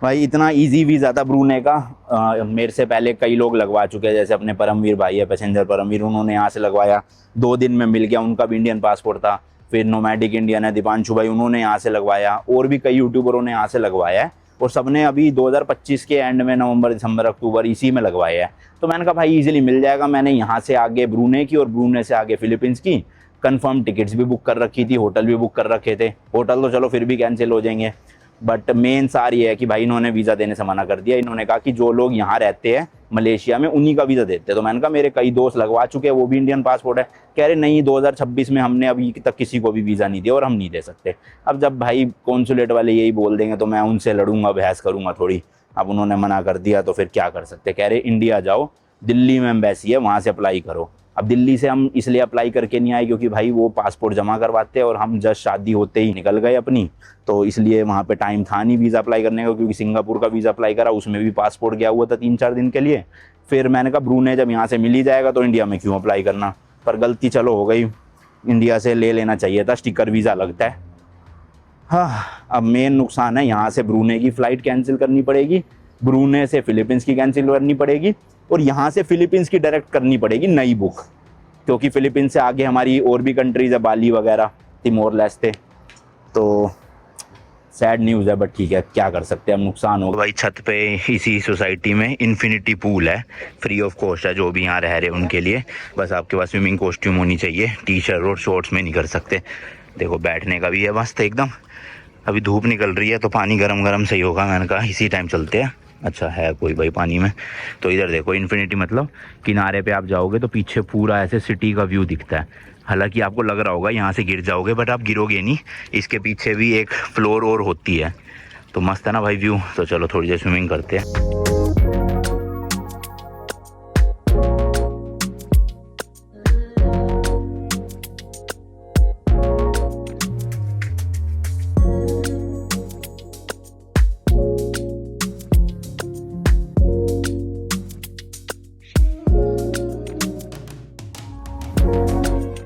भाई इतना इजी वीज़ा था ब्रूने का, मेरे से पहले कई लोग लगवा चुके हैं, जैसे अपने परमवीर भाई है, पैसेंजर परमवीर, उन्होंने यहाँ से लगवाया, 2 दिन में मिल गया, उनका भी इंडियन पासपोर्ट था। फिर नोमैडिक इंडियन है दीपांशु भाई, उन्होंने यहाँ से लगवाया, और भी कई यूट्यूबरों ने यहाँ से लगवाया है, और सबने अभी 2025 के एंड में नवंबर दिसंबर अक्टूबर इसी में लगवाया है। तो मैंने कहा भाई इजीली मिल जाएगा। मैंने यहाँ से आगे ब्रूने की और ब्रूने से आगे फिलीपींस की कंफर्म टिकट्स भी बुक कर रखी थी, होटल भी बुक कर रखे थे। होटल तो चलो फिर भी कैंसिल हो जाएंगे, बट मेन सार ये है कि भाई इन्होंने वीज़ा देने से मना कर दिया। इन्होंने कहा कि जो लोग यहाँ रहते हैं मलेशिया में उन्हीं का वीज़ा देते हैं। तो मैंने कहा मेरे कई दोस्त लगवा चुके हैं, वो भी इंडियन पासपोर्ट है। कह रहे नहीं 2026 में हमने अभी तक किसी को भी वीज़ा नहीं दिया और हम नहीं दे सकते। अब जब भाई कॉन्सुलेट वाले यही बोल देंगे तो मैं उनसे लड़ूंगा, बहस करूंगा थोड़ी। अब उन्होंने मना कर दिया तो फिर क्या कर सकते। कह रहे इंडिया जाओ, दिल्ली में एम्बेसी है, वहाँ से अप्लाई करो। अब दिल्ली से हम इसलिए अप्लाई करके नहीं आए क्योंकि भाई वो पासपोर्ट जमा करवाते हैं, और हम जस्ट शादी होते ही निकल गए अपनी, तो इसलिए वहाँ पे टाइम था नहीं वीज़ा अप्लाई करने का। क्योंकि सिंगापुर का वीज़ा अप्लाई करा, उसमें भी पासपोर्ट गया हुआ था 3-4 दिन के लिए। फिर मैंने कहा ब्रूने जब यहाँ से मिल ही जाएगा तो इंडिया में क्यों अप्लाई करना। पर गलती चलो हो गई, इंडिया से ले लेना चाहिए था, स्टिकर वीज़ा लगता है। हाँ अब मेन नुकसान है, यहाँ से ब्रूने की फ़्लाइट कैंसिल करनी पड़ेगी, ब्रूने से फिलीपींस की कैंसिल करनी पड़ेगी, और यहाँ से फिलीपींस की डायरेक्ट करनी पड़ेगी नई बुक। क्योंकि फिलीपींस से आगे हमारी और भी कंट्रीज़ है, बाली वगैरह, तिमोर लेस्टे। तो सैड न्यूज़ है, बट ठीक है, क्या कर सकते हैं, हम नुकसान हो भाई। छत पे इसी सोसाइटी में इन्फिनिटी पूल है, फ्री ऑफ कॉस्ट है, जो भी यहाँ रह रहे उनके लिए। बस आपके पास स्विमिंग कॉस्ट्यूम होनी चाहिए, टी शर्ट और शॉर्ट्स में नहीं कर सकते। देखो बैठने का भी है मस्त एकदम। अभी धूप निकल रही है तो पानी गरम गरम सही होगा, मैंने कहा इसी टाइम चलते हैं। अच्छा है कोई भाई पानी में। तो इधर देखो इन्फिनिटी, मतलब किनारे पे आप जाओगे तो पीछे पूरा ऐसे सिटी का व्यू दिखता है। हालांकि आपको लग रहा होगा यहाँ से गिर जाओगे, बट आप गिरोगे नहीं, इसके पीछे भी एक फ्लोर और होती है। तो मस्त है ना भाई व्यू। तो चलो थोड़ी देर स्विमिंग करते हैं।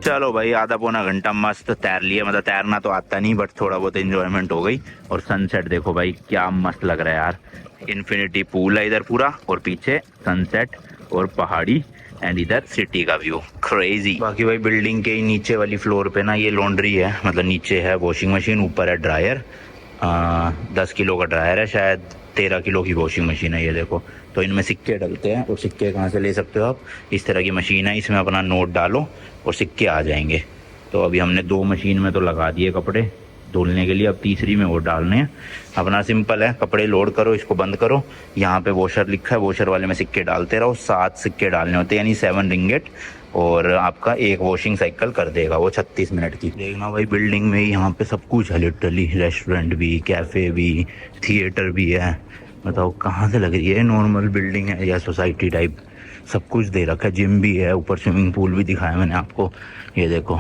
चलो भाई आधा पौना घंटा मस्त तैर लिया, मतलब तैरना तो आता नहीं, बट थोड़ा बहुत एंजॉयमेंट हो गई। और सनसेट देखो भाई क्या मस्त लग रहा है यार। इन्फिनिटी पूल है इधर पूरा, और पीछे सनसेट और पहाड़ी, एंड इधर सिटी का व्यू क्रेजी। बाकी भाई बिल्डिंग के नीचे वाली फ्लोर पे ना ये लॉन्ड्री है, मतलब नीचे है वॉशिंग मशीन, ऊपर है ड्रायर। 10 किलो का ड्रायर है, शायद 13 किलो की वॉशिंग मशीन है ये देखो। तो इनमें सिक्के डलते हैं, और सिक्के कहाँ से ले सकते हो आप, इस तरह की मशीन है, इसमें अपना नोट डालो और सिक्के आ जाएंगे। तो अभी हमने 2 मशीन में तो लगा दिए कपड़े धुलने के लिए, अब तीसरी में और डालने हैं। अपना सिंपल है, कपड़े लोड करो, इसको बंद करो, यहाँ पे वॉशर लिखा है, वॉशर वाले में सिक्के डालते रहो। 7 सिक्के डालने होते हैं, यानी 7 रिंगेट, और आपका एक वॉशिंग साइकिल कर देगा वो 36 मिनट की। देखना भाई बिल्डिंग में यहाँ पे सब कुछ है लिटरली, रेस्टोरेंट भी, कैफ़े भी, थिएटर भी है। बताओ कहाँ से लग रही है, नॉर्मल बिल्डिंग है या सोसाइटी टाइप, सब कुछ दे रखा है। जिम भी है, ऊपर स्विमिंग पूल भी दिखाया मैंने आपको, ये देखो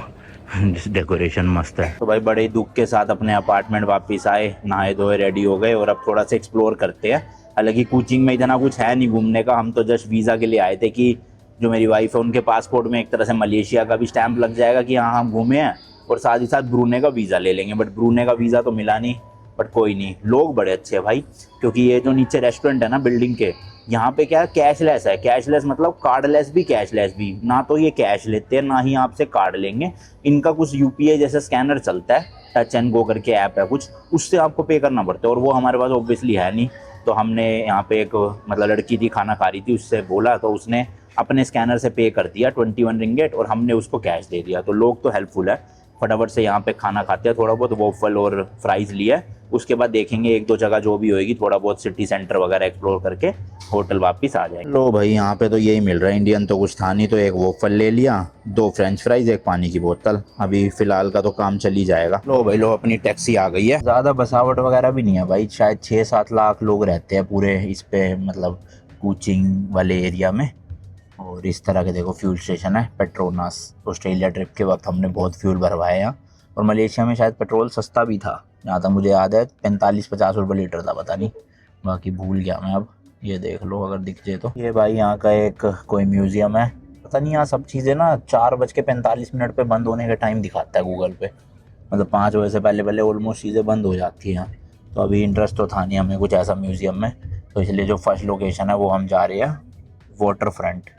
डेकोरेशन मस्त है। तो भाई बड़े दुख के साथ अपने अपार्टमेंट वापस आए, नहाए धोए रेडी हो गए, और अब थोड़ा सा एक्सप्लोर करते हैं। हालांकि कोचिंग में इतना कुछ है नहीं घूमने का, हम तो जस्ट वीज़ा के लिए आए थे कि जो मेरी वाइफ है उनके पासपोर्ट में एक तरह से मलेशिया का भी स्टैंप लग जाएगा कि हाँ हम घूमे हैं, और साथ ही साथ ब्रूने का वीज़ा ले लेंगे। बट ब्रूने का वीज़ा तो मिला नहीं, बट कोई नहीं। लोग बड़े अच्छे हैं भाई, क्योंकि ये जो नीचे रेस्टोरेंट है ना बिल्डिंग के, यहाँ पे क्या है, कैशलेस है। कैशलेस मतलब कार्डलेस भी कैशलेस भी, ना तो ये कैश लेते हैं ना ही आपसे कार्ड लेंगे। इनका कुछ यूपीआई जैसे स्कैनर चलता है, टच एंड गो करके ऐप है कुछ, उससे आपको पे करना पड़ता है, और वो हमारे पास ऑब्वियसली है नहीं। तो हमने यहाँ पे एक मतलब लड़की थी खाना खा रही थी, उससे बोला तो उसने अपने स्कैनर से पे कर दिया 21 रिंगेट, और हमने उसको कैश दे दिया। तो लोग तो हेल्पफुल है, फटाफट से यहाँ पे खाना खाते हैं, थोड़ा बहुत वॉफल और फ्राइज़ लिया। उसके बाद देखेंगे 1-2 जगह जो भी होएगी, थोड़ा बहुत सिटी सेंटर वगैरह एक्सप्लोर करके होटल वापस आ जाएंगे। लो भाई यहाँ पे तो यही मिल रहा है, इंडियन तो कुछ था नहीं, तो एक वॉफल ले लिया, 2 फ्रेंच फ्राइज, एक पानी की बोतल। अभी फ़िलहाल का तो काम चल ही जाएगा। लो भाई लो, अपनी टैक्सी आ गई है। ज़्यादा बसावट वगैरह भी नहीं है भाई, शायद 6-7 लाख लोग रहते हैं पूरे इस पे, मतलब कोचिंग वाले एरिया में। और इस तरह के देखो फ्यूल स्टेशन है, पेट्रोनास। ऑस्ट्रेलिया ट्रिप के वक्त हमने बहुत फ्यूल भरवाया यहाँ, और मलेशिया में शायद पेट्रोल सस्ता भी था, जहाँ तक मुझे याद है 45-50 रुपये लीटर था, पता नहीं, बाकी भूल गया मैं अब। ये देख लो अगर दिख जाए तो। ये भाई यहाँ का एक कोई म्यूज़ियम है, पता नहीं यहाँ सब चीज़ें ना 4:45 पे बंद होने का टाइम दिखाता है गूगल पे, मतलब 5 बजे से पहले पहले ऑलमोस्ट चीज़ें बंद हो जाती हैं यहाँ। तो अभी इंटरेस्ट तो था नहीं हमें कुछ ऐसा म्यूज़ियम में, तो इसलिए जो फर्स्ट लोकेशन है वो हम जा रहे हैं, वाटर फ्रंट।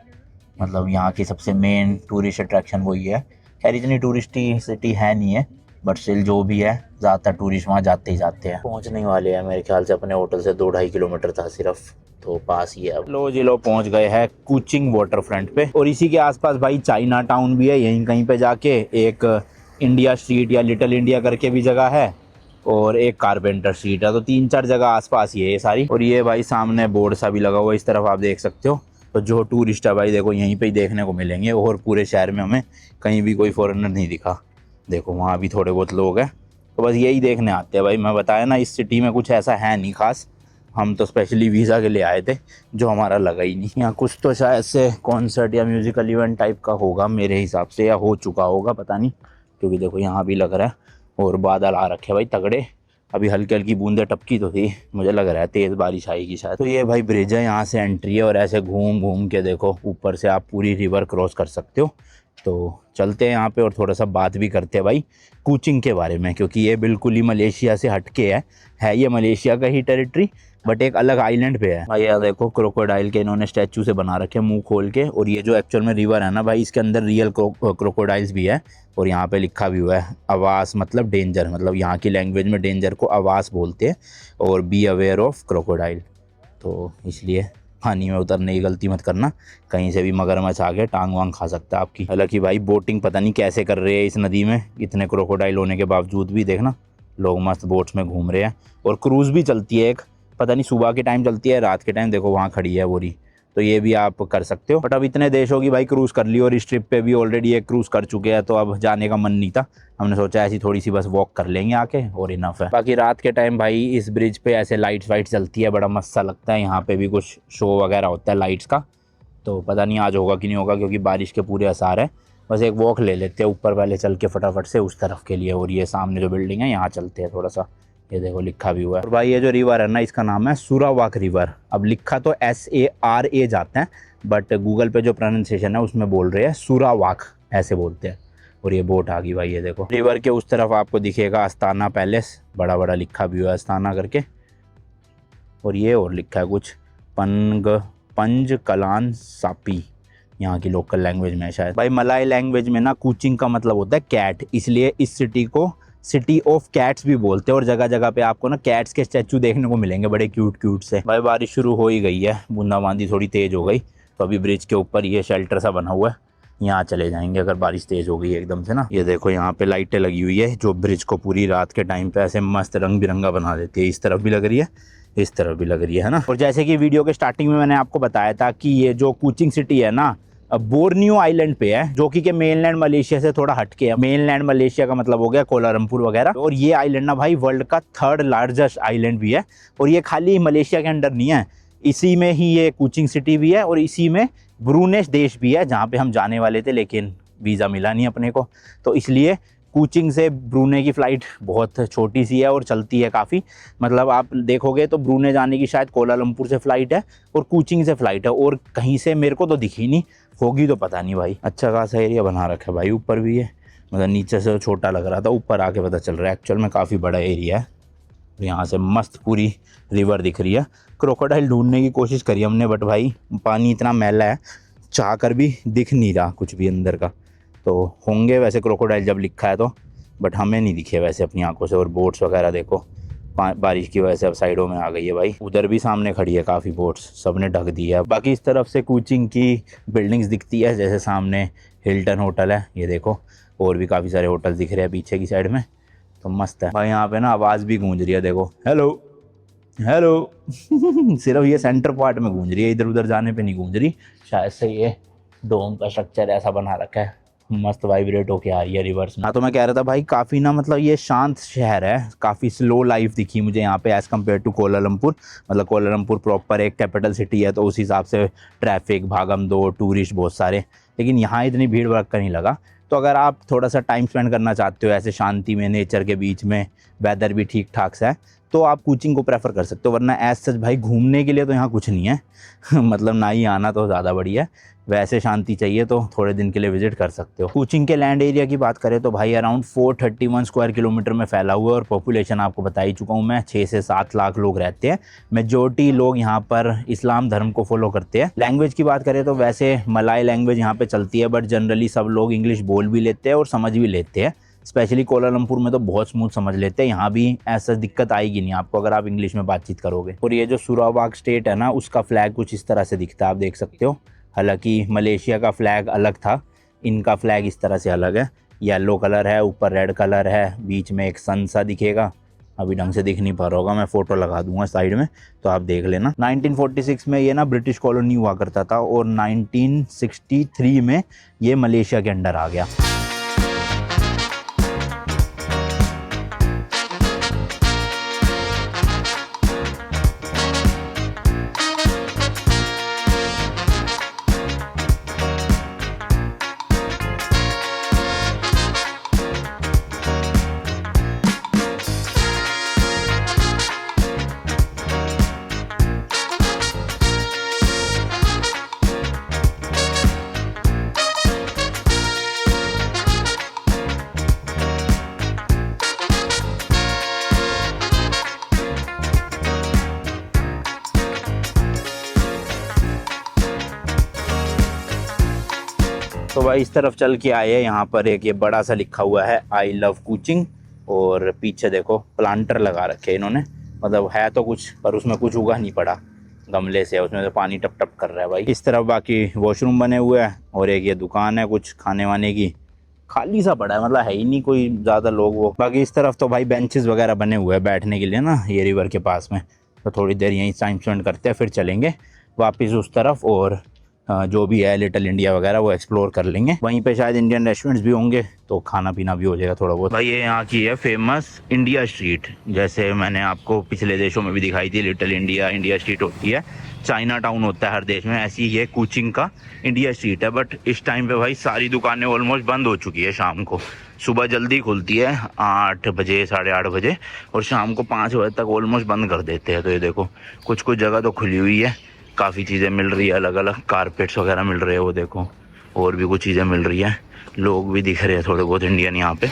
मतलब यहाँ की सबसे मेन टूरिस्ट अट्रैक्शन वही है। खैर इतनी टूरिस्टी सिटी है नहीं है, बट स्टिल जो भी है, ज़्यादातर टूरिस्ट वहाँ जाते ही जाते हैं। पहुँचने वाले हैं मेरे ख्याल से, अपने होटल से 2-2.5 किलोमीटर था सिर्फ, तो पास ही है। अब लो जी लो, पहुँच गए हैं कुचिंग वाटर फ्रंट पे। और इसी के आसपास भाई चाइना टाउन भी है, यहीं कहीं पे जाके एक इंडिया स्ट्रीट या लिटिल इंडिया करके भी जगह है, और एक कारपेंटर स्ट्रीट है। तो 3-4 जगह आसपास ही है ये सारी। और ये भाई सामने बोर्ड सा भी लगा हुआ, इस तरफ आप देख सकते हो। तो जो टूरिस्ट है भाई देखो यहीं पे ही देखने को मिलेंगे, और पूरे शहर में हमें कहीं भी कोई फॉरेनर नहीं दिखा। देखो वहाँ भी थोड़े बहुत लोग हैं, तो बस यही देखने आते हैं भाई। मैं बताया ना, इस सिटी में कुछ ऐसा है नहीं खास, हम तो स्पेशली वीज़ा के लिए आए थे, जो हमारा लगा ही नहीं। यहाँ कुछ तो शायद से कॉन्सर्ट या म्यूज़िकल इवेंट टाइप का होगा मेरे हिसाब से, या हो चुका होगा पता नहीं, क्योंकि देखो यहाँ भी लग रहा है, और बादल आ रखे भाई तगड़े। अभी हल्की हल्की बूंदे टपकी तो थी, मुझे लग रहा है तेज़ बारिश आएगी शायद। तो ये भाई ब्रिज है, यहाँ से एंट्री है, और ऐसे घूम घूम के देखो ऊपर से आप पूरी रिवर क्रॉस कर सकते हो। तो चलते हैं यहाँ पे और थोड़ा सा बात भी करते हैं भाई कुचिंग के बारे में, क्योंकि ये बिल्कुल ही मलेशिया से हटके है ये मलेशिया का ही टेरिटरी बट एक अलग आइलैंड पे है भाई। यार देखो क्रोकोडाइल के इन्होंने स्टैचू से बना रखे हैं मुंह खोल के, और ये जो एक्चुअल में रिवर है ना भाई इसके अंदर रियल क्रोकोडाइल्स भी है। और यहाँ पे लिखा भी हुआ है आवास मतलब डेंजर, मतलब यहाँ की लैंग्वेज में डेंजर को आवास बोलते हैं, और बी अवेयर ऑफ क्रोकोडाइल। तो इसलिए पानी में उतरने की गलती मत करना, कहीं से भी मगरमच्छ आ गए टांग वांग खा सकता है आपकी। हालांकि भाई बोटिंग पता नहीं कैसे कर रहे हैं इस नदी में, इतने क्रोकोडाइल होने के बावजूद भी देखना लोग मस्त बोट्स में घूम रहे हैं। और क्रूज़ भी चलती है एक, पता नहीं सुबह के टाइम चलती है रात के टाइम, देखो वहाँ खड़ी है बोरी, तो ये भी आप कर सकते हो। बट अब इतने देशों की भाई क्रूज़ कर ली और इस ट्रिप पे भी ऑलरेडी एक क्रूज़ कर चुके हैं, तो अब जाने का मन नहीं था, हमने सोचा ऐसी थोड़ी सी बस वॉक कर लेंगे आके और इनफ है। बाकी रात के टाइम भाई इस ब्रिज पे ऐसे लाइट्स वाइट चलती है, बड़ा मस्त सा लगता है। यहाँ पे भी कुछ शो वगैरह होता है लाइट्स का, तो पता नहीं आज होगा कि नहीं होगा क्योंकि बारिश के पूरे आसार है। बस एक वॉक ले लेते हैं ऊपर पहले चल के फटाफट से उस तरफ के लिए, और ये सामने जो बिल्डिंग है यहाँ चलते हैं थोड़ा सा, ये देखो लिखा भी हुआ है। और भाई ये जो रिवर है ना इसका नाम है सुरावाक रिवर। अब लिखा तो SARA जाता है बट गूगल पे जो प्रोनाउंसिएशन है उसमें बोल रहे हैं सुरावाक, ऐसे बोलते हैं। और ये बोट आ गई भाई, ये देखो रिवर के उस तरफ आपको दिखेगा अस्ताना पैलेस, बड़ा बड़ा लिखा भी हुआ है अस्ताना करके। और ये और लिखा है कुछ पंज कलान सापी, यहाँ की लोकल लैंग्वेज में शायद। भाई मलाई लैंग्वेज में ना कुचिंग का मतलब होता है कैट, इसलिए इस सिटी को सिटी ऑफ कैट्स भी बोलते हैं। और जगह जगह पे आपको ना कैट्स के स्टैचू देखने को मिलेंगे बड़े क्यूट क्यूट से। भाई बारिश शुरू हो ही गई है, बूंदाबांदी थोड़ी तेज़ हो गई, तो अभी ब्रिज के ऊपर ये शेल्टर सा बना हुआ है, यहाँ चले जाएंगे अगर बारिश तेज़ हो गई एकदम से ना। ये देखो यहाँ पे लाइटें लगी हुई है जो ब्रिज को पूरी रात के टाइम पे ऐसे मस्त रंग बिरंगा बना देती है। इस तरफ भी लग रही है, इस तरफ भी लग रही है ना। और जैसे कि वीडियो के स्टार्टिंग में मैंने आपको बताया था कि ये जो कुचिंग सिटी है ना बोर्नियो आइलैंड पे है, जो कि मेनलैंड मलेशिया से थोड़ा हटके है। मेनलैंड मलेशिया का मतलब हो गया कोलालमपुर वगैरह। और ये आइलैंड ना भाई वर्ल्ड का 3rd लार्जेस्ट आइलैंड भी है, और ये खाली मलेशिया के अंडर नहीं है, इसी में ही ये कुचिंग सिटी भी है और इसी में ब्रूनेस देश भी है जहाँ पे हम जाने वाले थे लेकिन वीज़ा मिला नहीं अपने को। तो इसलिए कुचिंग से ब्रूने की फ़्लाइट बहुत छोटी सी है और चलती है काफ़ी, मतलब आप देखोगे तो ब्रूने जाने की शायद कोलालमपुर से फ़्लाइट है और कुचिंग से फ़्लाइट है, और कहीं से मेरे को तो दिखी नहीं, होगी तो पता नहीं भाई। अच्छा खासा एरिया बना रखा है भाई, ऊपर भी है, मतलब नीचे से छोटा लग रहा था, ऊपर आके पता चल रहा है एक्चुअल में काफ़ी बड़ा एरिया है। यहाँ से मस्त पूरी रिवर दिख रही है। क्रोकोडाइल ढूंढने की कोशिश करी हमने बट भाई पानी इतना मैला है, चाह कर भी दिख नहीं रहा कुछ भी अंदर का। तो होंगे वैसे क्रोकोडाइल जब लिखा है तो, बट हमें नहीं दिखे वैसे अपनी आंखों से। और बोट्स वगैरह देखो बारिश की वजह से अब साइडों में आ गई है भाई, उधर भी सामने खड़ी है काफ़ी बोट्स, सबने ढक दी है। बाकी इस तरफ से कुचिंग की बिल्डिंग्स दिखती है, जैसे सामने हिल्टन होटल है, ये देखो और भी काफ़ी सारे होटल दिख रहे हैं पीछे की साइड में, तो मस्त है भाई। यहाँ पे ना आवाज़ भी गूंज रही है, देखो हेलो हेलो सिर्फ ये सेंटर पार्ट में गूंज रही है, इधर उधर जाने पे नहीं गूंज रही, शायद से ये डोम का स्ट्रक्चर ऐसा बना रखा है, मस्त वाइब्रेट होके आ रही है रिवर्स में। हाँ तो मैं कह रहा था भाई काफ़ी ना मतलब ये शांत शहर है, काफ़ी स्लो लाइफ दिखी मुझे यहाँ पे एज़ कम्पेयर टू कोलालमपुर। मतलब कोलालमपुर प्रॉपर एक कैपिटल सिटी है तो उस हिसाब से ट्रैफिक भागम दौड़ टूरिस्ट बहुत सारे, लेकिन यहाँ इतनी भीड़ भड़का नहीं लगा। तो अगर आप थोड़ा सा टाइम स्पेंड करना चाहते हो ऐसे शांति में नेचर के बीच में, वेदर भी ठीक ठाक सा है, तो आप कुचिंग को प्रेफर कर सकते हो। वरना एज सच भाई घूमने के लिए तो यहाँ कुछ नहीं है मतलब ना ही आना तो ज़्यादा बढ़िया है, वैसे शांति चाहिए तो थोड़े दिन के लिए विजिट कर सकते हो। कुचिंग के लैंड एरिया की बात करें तो भाई अराउंड 431 स्क्वायर किलोमीटर में फैला हुआ है, और पॉपुलेशन आपको बता ही चुका हूँ मैं 6 से 7 लाख लोग रहते हैं। मेजॉरिटी लोग यहाँ पर इस्लाम धर्म को फॉलो करते हैं। लैंग्वेज की बात करें तो वैसे मलाई लैंग्वेज यहाँ पे चलती है, बट जनरली सब लोग इंग्लिश बोल भी लेते हैं और समझ भी लेते हैं। स्पेशली कोलालमपुर में तो बहुत स्मूथ समझ लेते हैं, यहाँ भी ऐसा दिक्कत आएगी नहीं आपको अगर आप इंग्लिश में बातचीत करोगे। और ये जो सुरावाक स्टेट है ना उसका फ्लैग कुछ इस तरह से दिखता है, आप देख सकते हो। हालांकि मलेशिया का फ्लैग अलग था, इनका फ्लैग इस तरह से अलग है, येलो कलर है, ऊपर रेड कलर है, बीच में एक सन सा दिखेगा, अभी ढंग से दिख नहीं पा रहा होगा, मैं फ़ोटो लगा दूंगा साइड में तो आप देख लेना। 1946 में ये ना ब्रिटिश कॉलोनी हुआ करता था और 1963 में ये मलेशिया के अंडर आ गया। तो भाई इस तरफ चल के आए हैं, यहाँ पर एक ये बड़ा सा लिखा हुआ है आई लव कुचिंग, और पीछे देखो प्लांटर लगा रखे हैं इन्होंने, मतलब है तो कुछ पर उसमें कुछ उगा नहीं पड़ा, गमले से उसमें तो पानी टप टप कर रहा है भाई। इस तरफ बाकी वॉशरूम बने हुए हैं और एक ये दुकान है कुछ खाने वाने की, खाली सा पड़ा है, मतलब है ही नहीं कोई ज़्यादा लोग वो। बाकी इस तरफ तो भाई बेंचेस वगैरह बने हुए हैं बैठने के लिए ना, ये रिवर के पास में, तो थोड़ी देर यहीं टाइम स्पेंड करते हैं, फिर चलेंगे वापस उस तरफ और जो भी है लिटिल इंडिया वगैरह वो एक्सप्लोर कर लेंगे। वहीं पे शायद इंडियन रेस्टोरेंट्स भी होंगे तो खाना पीना भी हो जाएगा थोड़ा बहुत। भाई ये यहाँ की है फेमस इंडिया स्ट्रीट, जैसे मैंने आपको पिछले देशों में भी दिखाई थी लिटिल इंडिया इंडिया स्ट्रीट होती है, चाइना टाउन होता है हर देश में, ऐसी ये कुचिंग का इंडिया स्ट्रीट है। बट इस टाइम पे भाई सारी दुकानें ऑलमोस्ट बंद हो चुकी है शाम को, सुबह जल्दी खुलती है 8 बजे 8:30 बजे, और शाम को 5 बजे तक ऑलमोस्ट बंद कर देते हैं। तो ये देखो कुछ कुछ जगह तो खुली हुई है, काफ़ी चीज़ें मिल रही है, अलग अलग कारपेट्स वगैरह मिल रहे हैं, वो देखो और भी कुछ चीज़ें मिल रही है, लोग भी दिख रहे हैं थोड़े बहुत इंडियन यहाँ पे।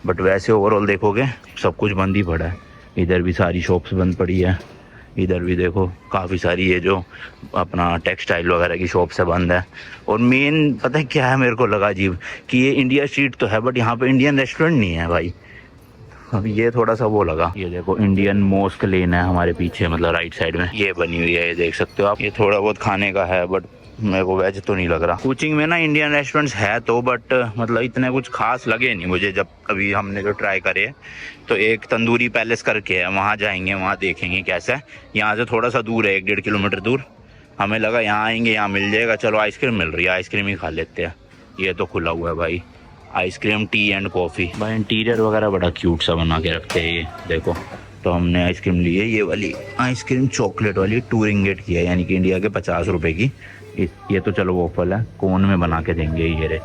बट वैसे ओवरऑल देखोगे सब कुछ बंद ही पड़ा है, इधर भी सारी शॉप्स बंद पड़ी है, इधर भी देखो काफ़ी सारी ये जो अपना टेक्सटाइल वगैरह की शॉप से बंद है। और मेन पता है क्या है मेरे को लगा अजीब कि ये इंडिया स्ट्रीट तो है बट यहाँ पे इंडियन रेस्टोरेंट नहीं है भाई, अब ये थोड़ा सा वो लगा। ये देखो इंडियन मॉस्क लेन है हमारे पीछे, मतलब राइट साइड में ये बनी हुई है, ये देख सकते हो आप। ये थोड़ा बहुत खाने का है बट मेरे को वेज तो नहीं लग रहा। कुचिंग में ना इंडियन रेस्टोरेंट्स है तो बट मतलब इतने कुछ खास लगे नहीं मुझे जब अभी हमने जो ट्राई करे। तो एक तंदूरी पैलेस करके है, वहाँ जाएंगे, वहाँ देखेंगे कैसा है। यहाँ से थोड़ा सा दूर है, 1-1.5 किलोमीटर दूर। हमें लगा यहाँ आएंगे यहाँ मिल जाएगा, चलो आइसक्रीम मिल रही है आइसक्रीम ही खा लेते हैं। ये तो खुला हुआ है भाई, आइसक्रीम टी एंड कॉफ़ी। भाई इंटीरियर वगैरह बड़ा क्यूट सा बना के रखते हैं ये देखो। तो हमने आइसक्रीम ली है ये वाली आइसक्रीम चॉकलेट वाली, 2 रिंगेट की है, यानी कि इंडिया के 50 रुपए की। ये तो चलो वॉफल है, कोन में बना के देंगे ये रे,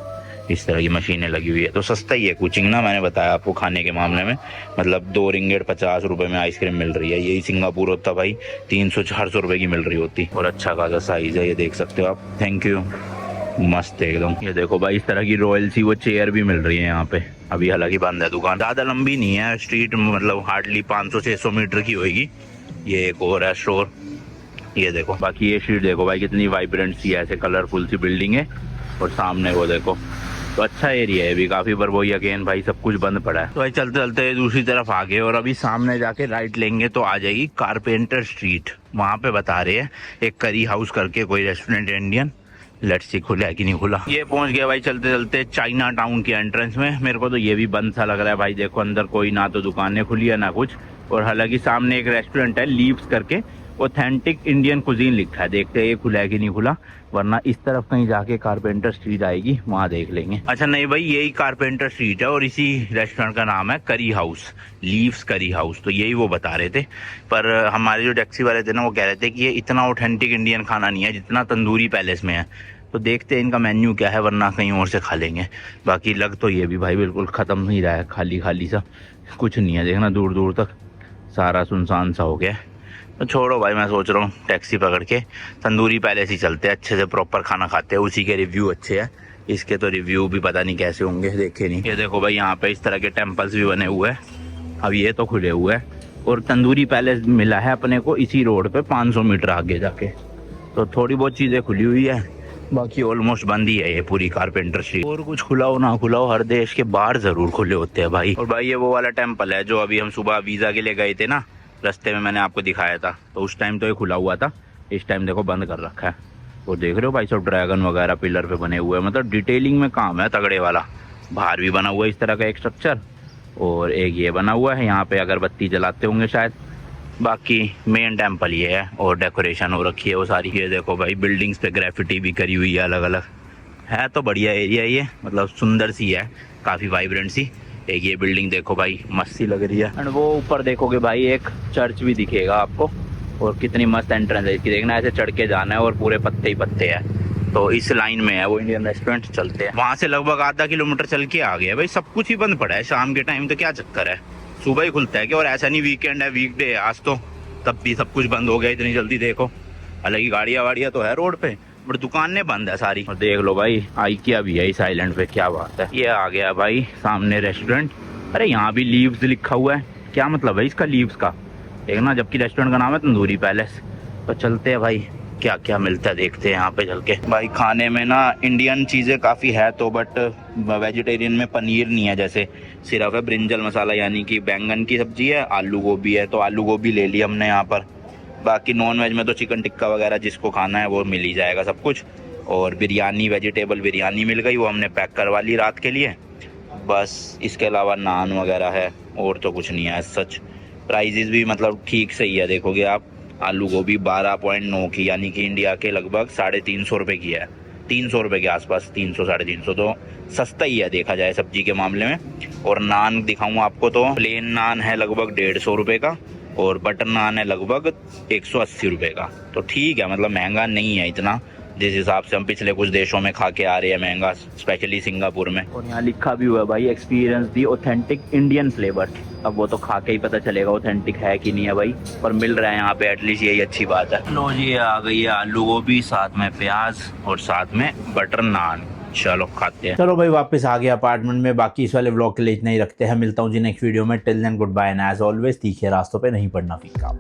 इस तरह की मशीनें लगी हुई है। तो सस्ता ही है कुचिंग ना, मैंने बताया आपको खाने के मामले में, मतलब 2 रिंगेट 50 रुपए में आइसक्रीम मिल रही है। यही सिंगापुर होता भाई 300-400 रुपए की मिल रही होती, और अच्छा खासा साइज है, ये देख सकते हो आप। थैंक यू, मस्त है एकदम। ये देखो भाई इस तरह की रॉयल सी वो चेयर भी मिल रही है यहाँ पे, अभी हालांकि बंद है दुकान। ज़्यादा लंबी नहीं है स्ट्रीट, मतलब हार्डली 500-600 मीटर की होगी। ये एक और है स्टोर, ये देखो। बाकी ये स्ट्रीट देखो भाई कितनी वाइब्रेंट सी है, ऐसे कलरफुल सी बिल्डिंग है, और सामने वो देखो। तो अच्छा एरिया है भी काफ़ी, पर वही अगेन भाई सब कुछ बंद पड़ा है। तो भाई चलते चलते दूसरी तरफ आ गए, और अभी सामने जाके राइट लेंगे तो आ जाएगी कारपेंटर स्ट्रीट। वहाँ पे बता रहे हैं एक करी हाउस करके कोई रेस्टोरेंट इंडियन, लेट्स सी खुला है कि नहीं खुला। ये पहुंच गया भाई चलते चलते चाइना टाउन के एंट्रेंस में। मेरे को तो ये भी बंद सा लग रहा है भाई, देखो अंदर कोई ना तो दुकानें खुली है ना कुछ, और हालांकि सामने एक रेस्टोरेंट है लीव्स करके, ऑथेंटिक इंडियन कुजीन लिखा है, देखते हैं ये खुला है कि नहीं खुला, वरना इस तरफ कहीं जाके कारपेंटर स्ट्रीट आएगी वहाँ देख लेंगे। अच्छा नहीं भाई यही कारपेंटर स्ट्रीट है, और इसी रेस्टोरेंट का नाम है करी हाउस, लीव्स करी हाउस। तो यही वो बता रहे थे, पर हमारे जो टैक्सी वाले थे ना वो कह रहे थे कि ये इतना ऑथेंटिक इंडियन खाना नहीं है जितना तंदूरी पैलेस में है। तो देखते हैं इनका मेन्यू क्या है, वरना कहीं और से खा लेंगे। बाकी लग तो ये भी भाई बिल्कुल ख़त्म ही रहा है, खाली खाली सा, कुछ नहीं है, देखना दूर दूर तक सारा सुनसान सा हो गया। तो छोड़ो भाई, मैं सोच रहा हूँ टैक्सी पकड़ के तंदूरी पैलेस ही चलते हैं, अच्छे से प्रॉपर खाना खाते हैं, उसी के रिव्यू अच्छे हैं। इसके तो रिव्यू भी पता नहीं कैसे होंगे, देखे नहीं। ये देखो भाई यहाँ पे इस तरह के टेम्पल्स भी बने हुए हैं, अब ये तो खुले हुए हैं। और तंदूरी पैलेस मिला है अपने को इसी रोड पे 500 मीटर आगे जाके, तो थोड़ी बहुत चीज़ें खुली हुई है, बाकी ऑलमोस्ट बंद ही है ये पूरी कारपेंटर स्ट्रीट। और कुछ खुला हो ना खुला हो, हर देश के बाहर जरूर खुले होते हैं भाई। और भाई ये वो वाला टेम्पल है जो अभी हम सुबह वीज़ा के लिए गए थे ना, रास्ते में मैंने आपको दिखाया था, तो उस टाइम तो ये खुला हुआ था, इस टाइम देखो बंद कर रखा है। और देख रहे हो भाई सब ड्रैगन वगैरह पिलर पे बने हुए हैं, मतलब डिटेलिंग में काम है तगड़े वाला। बाहर भी बना हुआ है इस तरह का एक स्ट्रक्चर, और एक ये बना हुआ है, यहाँ पे अगरबत्ती जलाते होंगे शायद। बाकी मेन टेम्पल ये है, और डेकोरेशन हो रखी है वो सारी। ये देखो भाई बिल्डिंग्स पे ग्राफिटी भी करी हुई है अलग अलग, है तो बढ़िया एरिया ये, मतलब सुंदर सी है, काफ़ी वाइब्रेंट सी। एक ये बिल्डिंग देखो भाई मस्त सी लग रही है, एंड वो ऊपर देखोगे भाई एक चर्च भी दिखेगा आपको, और कितनी मस्त एंट्रेंस है इसकी, देखना ऐसे चढ़ के जाना है, और पूरे पत्ते ही पत्ते हैं। तो इस लाइन में है वो इंडियन रेस्टोरेंट, चलते हैं वहाँ से। लगभग आधा किलोमीटर चल के आ गया भाई, सब कुछ ही बंद पड़ा है शाम के टाइम, तो क्या चक्कर है, सुबह ही खुलता है क्या? और ऐसा नहीं वीकेंड है वीकडे है आज, तो तब भी सब कुछ बंद हो गया इतनी जल्दी। देखो हालांकि गाड़ियाँ वाड़ियाँ तो है रोड पे, बट दुकानें बंद है सारी। और देख लो भाई आइकिया भी है इस आइलैंड पे, क्या बात है। ये आ गया भाई सामने रेस्टोरेंट। अरे यहाँ भी लीव्स लिखा हुआ है, क्या मतलब है इसका लीव्स का, देखना, जबकि रेस्टोरेंट का नाम है तंदूरी पैलेस। तो चलते हैं भाई, क्या क्या मिलता है देखते हैं यहाँ पे चल के। भाई खाने में ना इंडियन चीज़ें काफ़ी है तो, बट वेजिटेरियन में पनीर नहीं है, जैसे सिर्फ है ब्रिंजल मसाला, यानी कि बैंगन की सब्जी है, आलू गोभी है, तो आलू गोभी ले ली हमने यहाँ पर। बाकी नॉन वेज में तो चिकन टिक्का वगैरह जिसको खाना है वो मिल ही जाएगा सब कुछ। और बिरयानी, वेजिटेबल बिरयानी मिल गई, वो हमने पैक करवा ली रात के लिए। बस इसके अलावा नान वगैरह है, और तो कुछ नहीं है सच। प्राइजेज़ भी मतलब ठीक सही है, देखोगे आप। आलू गोभी 12.9 की, यानी कि इंडिया के लगभग 350 रुपये की है, 300 रुपये के आसपास, 300 350, तो सस्ता ही है देखा जाए सब्जी के मामले में। और नान दिखाऊँ आपको तो प्लेन नान है लगभग 150 रुपये का, और बटर नान है लगभग 180 रुपये का। तो ठीक है, मतलब महंगा नहीं है इतना, जिस हिसाब से हम पिछले कुछ देशों में खा के आ रहे हैं महंगा, स्पेशली सिंगापुर में। और यहाँ लिखा भी हुआ है भाई, एक्सपीरियंस दी ऑथेंटिक इंडियन फ्लेवर। अब वो तो खा के ही पता चलेगा ऑथेंटिक है कि नहीं है भाई, पर मिल रहा है यहाँ पे, एटलीस्ट यही अच्छी बात है। लो जी, आ गई है आलू गोभी, साथ में प्याज और साथ में बटर नान। चलो खाते हैं। चलो भाई वापस आ गया अपार्टमेंट में। बाकी इस वाले व्लॉग के लिए इतना ही रखते हैं, मिलता हूँ जी नेक्स्ट वीडियो में। Till then good bye and as always तीखे रास्तों पे नहीं पड़ना फीका।